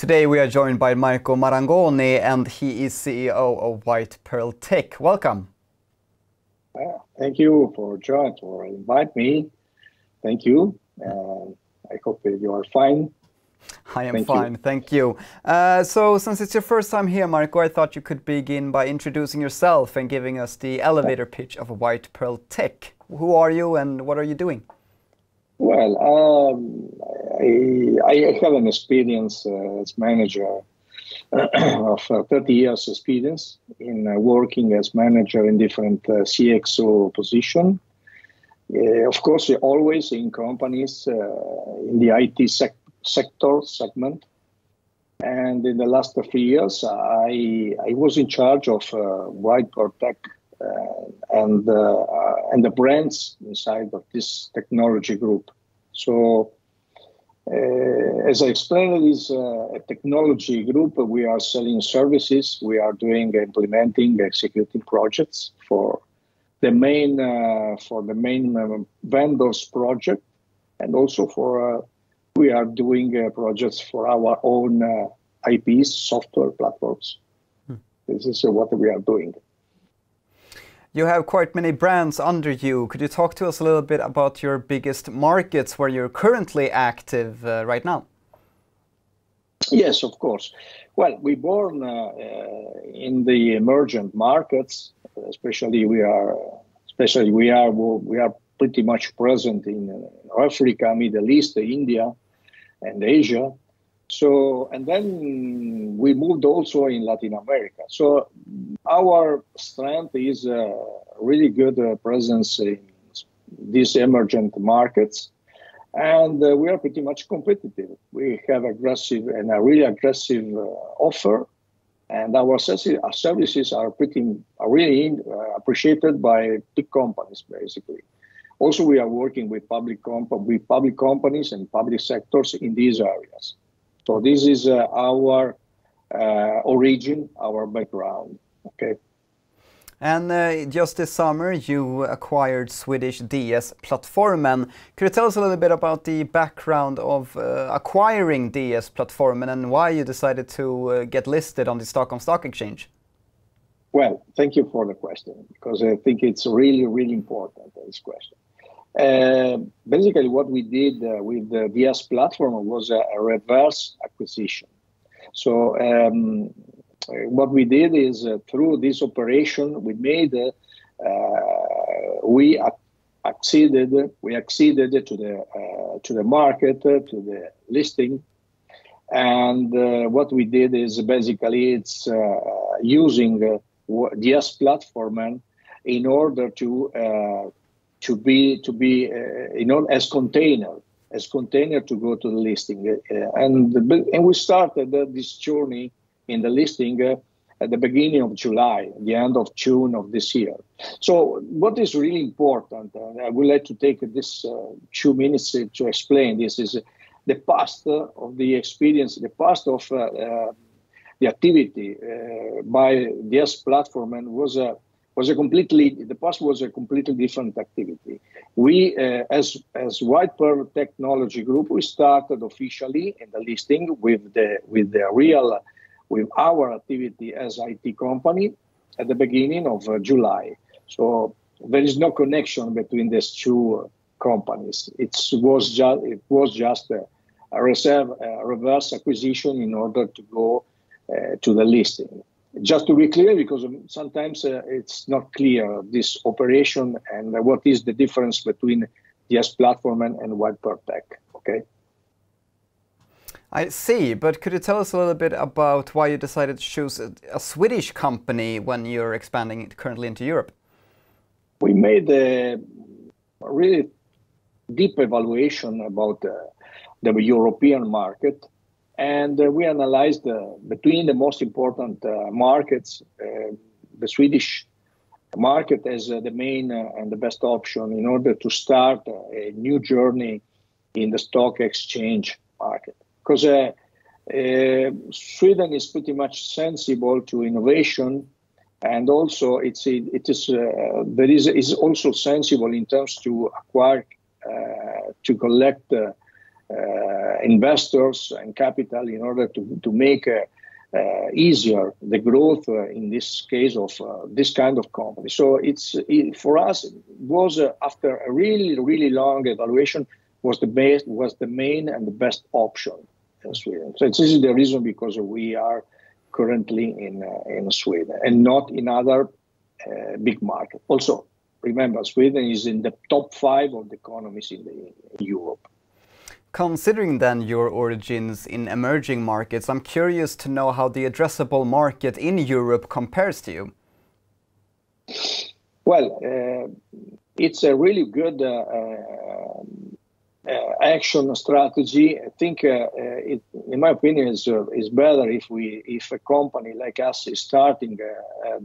Today we are joined by Marco Marangoni, and he is CEO of White Pearl Tech. Welcome. Thank you for invite me. Thank you. I hope you are fine. I am fine, thank you. So since it's your first time here, Marco, I thought you could begin by introducing yourself and giving us the elevator pitch of White Pearl Tech. Who are you and what are you doing? Well, I have an experience as manager of 30 years experience in working as manager in different CXO position. Of course, always in companies in the IT sector segment. And in the last 3 years, I was in charge of White Pearl Tech and the brands inside of this technology group. So, as I explained, it is a technology group. We are selling services. We are doing, implementing, executing projects for the main vendors project, and also for we are doing projects for our own IPs, software platforms. This is what we are doing. You have quite many brands under you. Could you talk to us a little bit about your biggest markets where you're currently active right now? Yes, of course. Well, we born in the emergent markets. Especially we are pretty much present in Africa, Middle East, India, and Asia. So, and then we moved also in Latin America. So our strength is really good presence in these emergent markets. And we are pretty much competitive. We have a really aggressive offer. And our services are really appreciated by big companies, basically. Also, we are working with public companies and public sectors in these areas. So this is our origin, our background. Okay. And just this summer, you acquired Swedish DS Plattformen. Could you tell us a little bit about the background of acquiring DS Plattformen and why you decided to get listed on the Stockholm Stock Exchange? Well, thank you for the question, because I think it's really, really important, this question. Basically, what we did with the DS Platform was a reverse acquisition. So what we did is through this operation we acceded to the market, to the listing, and what we did is basically it's using DS Platform in order to be as container to go to the listing, and we started this journey in the listing at the beginning of July, the end of June of this year. So what is really important, and I would like to take this 2 minutes to explain this, is the past of the experience, the past of the activity by DS Platform, and the past was a completely different activity. We, as White Pearl Technology Group, we started officially in the listing with our activity as IT company at the beginning of July. So there is no connection between these two companies. It was just a reverse acquisition in order to go to the listing. Just to be clear, because sometimes it's not clear, this operation and what is the difference between DS Platform and White Pearl Tech, okay? I see, but could you tell us a little bit about why you decided to choose a Swedish company when you're expanding currently into Europe? We made a really deep evaluation about the European market, and we analyzed between the most important markets, the Swedish market as the main and the best option in order to start a new journey in the stock exchange market. Because Sweden is pretty much sensible to innovation, and also is also sensible in terms to acquire, to collect investors and capital in order to make easier the growth in this case of this kind of company. So for us it was after a really long evaluation was the main and the best option in Sweden. So this is the reason because we are currently in Sweden and not in other big market. Also, remember Sweden is in the top 5 of the economies in Europe. Considering then your origins in emerging markets, I'm curious to know how the addressable market in Europe compares to you. Well, it's a really good action strategy. I think, in my opinion, is better if a company like us is starting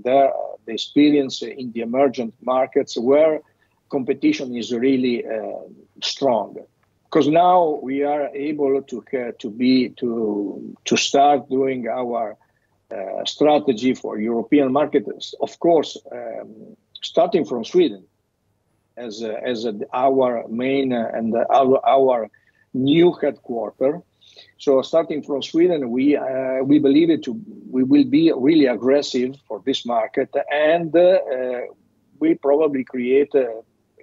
the experience in the emergent markets where competition is really strong. Because now we are able to start doing our strategy for European markets. Of course, starting from Sweden as our main and our new headquarter. So starting from Sweden, we believe we will be really aggressive for this market, and we probably create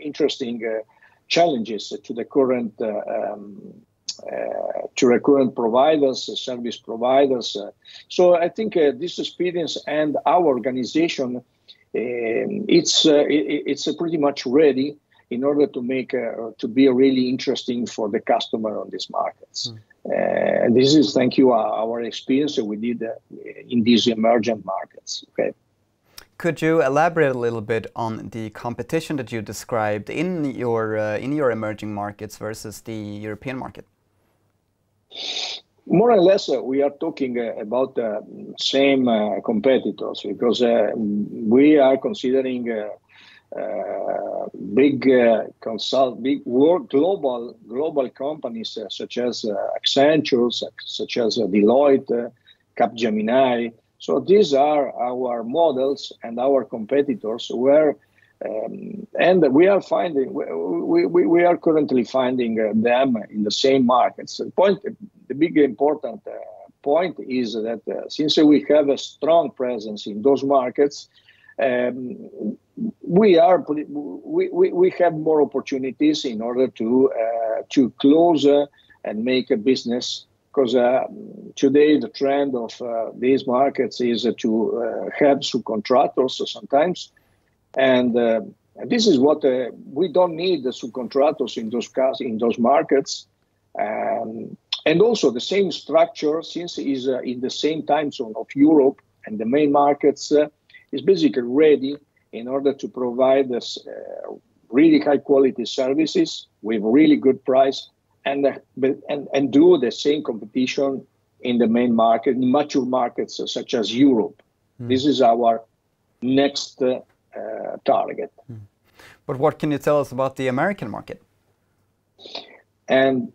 interesting challenges to the current providers, service providers. So I think this experience and our organization, it's pretty much ready in order to make to be really interesting for the customer on these markets. And this is thank you our experience that we did in these emergent markets. Okay. Could you elaborate a little bit on the competition that you described in your emerging markets versus the European market? More or less, we are talking about the same competitors because we are considering big global companies such as Accenture, such as Deloitte, Capgemini. So these are our models and our competitors where, and we are currently finding them in the same markets. The big important point is that since we have a strong presence in those markets, we have more opportunities in order to close and make a business. Because today the trend of these markets is to have subcontractors sometimes, and this is what we don't need the subcontractors in those markets, and also the same structure since is in the same time zone of Europe and the main markets is basically ready in order to provide us really high quality services with really good price. And do the same competition in the main market, in mature markets such as Europe. This is our next target. But what can you tell us about the American market? And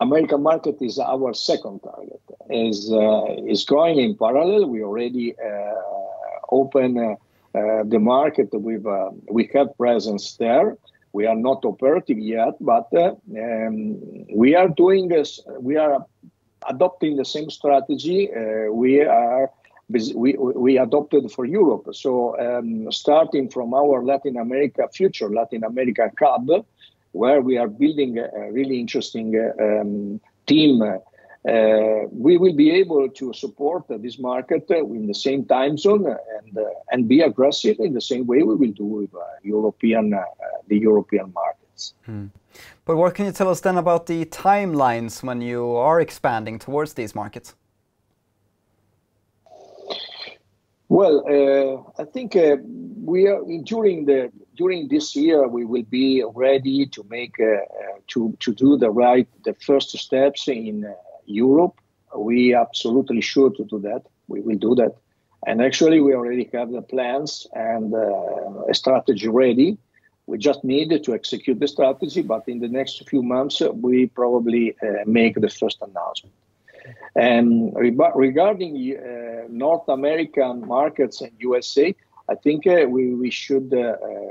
American market is our second target. Is going in parallel. We already open the market. We have presence there. We are not operative yet, but we are doing this. We are adopting the same strategy we adopted for Europe. So starting from our future Latin America hub, where we are building a really interesting team, we will be able to support this market in the same time zone and be aggressive in the same way we will do with the European markets. But what can you tell us then about the timelines when you are expanding towards these markets? Well, I think we are during this year we will be ready to make to do the first steps in Europe. We absolutely sure to do that. We will do that, and actually we already have the plans and a strategy ready. We just need to execute the strategy, but in the next few months we probably make the first announcement. And regarding North American markets and USA, I think we should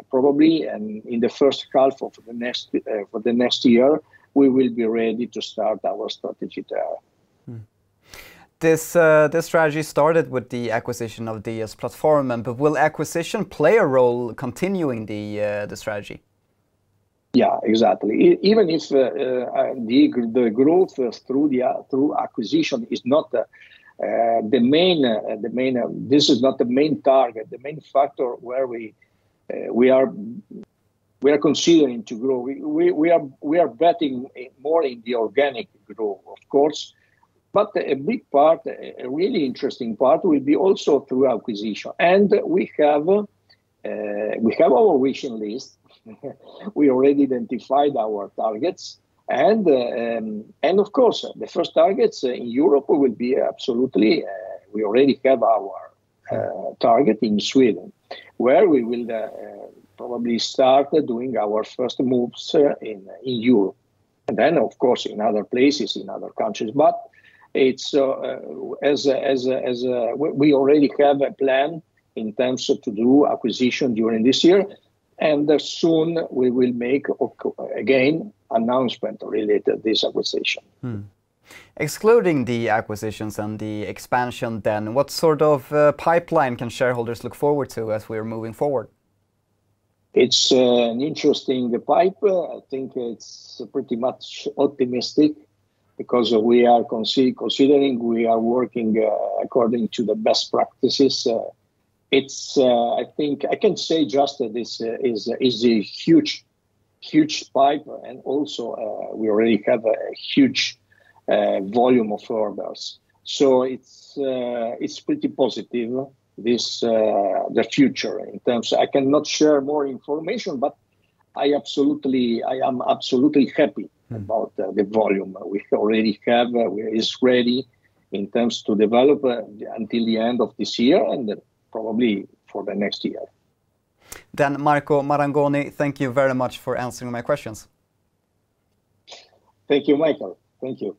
probably, and in the first half of the next year, we will be ready to start our strategy there. This strategy started with the acquisition of DS Plattformen, but will acquisition play a role continuing the strategy? Yeah, exactly. Even if the growth through acquisition is not the main, this is not the main target. The main factor where we are considering to grow. We are betting more in the organic growth, of course. But a big part, a really interesting part, will be also through acquisition. And we have our wishing list. We already identified our targets, and of course, the first targets in Europe will be absolutely. We already have our target in Sweden, where we will probably start doing our first moves in Europe, and then of course in other places, in other countries. But it's we already have a plan in terms of to do acquisition during this year, and soon we will make again announcement related to this acquisition. Excluding the acquisitions and the expansion, then what sort of pipeline can shareholders look forward to as we're moving forward? It's an interesting pipe. I think it's pretty much optimistic, because we are considering we are working according to the best practices. I think I can say just that this is a huge pipe, and also we already have a huge volume of orders. So it's pretty positive. The future in terms. I cannot share more information, but I am absolutely happy about the volume we already have. Is ready in terms to develop until the end of this year, and probably for the next year. Then Marco Marangoni, thank you very much for answering my questions. Thank you, Michael. Thank you.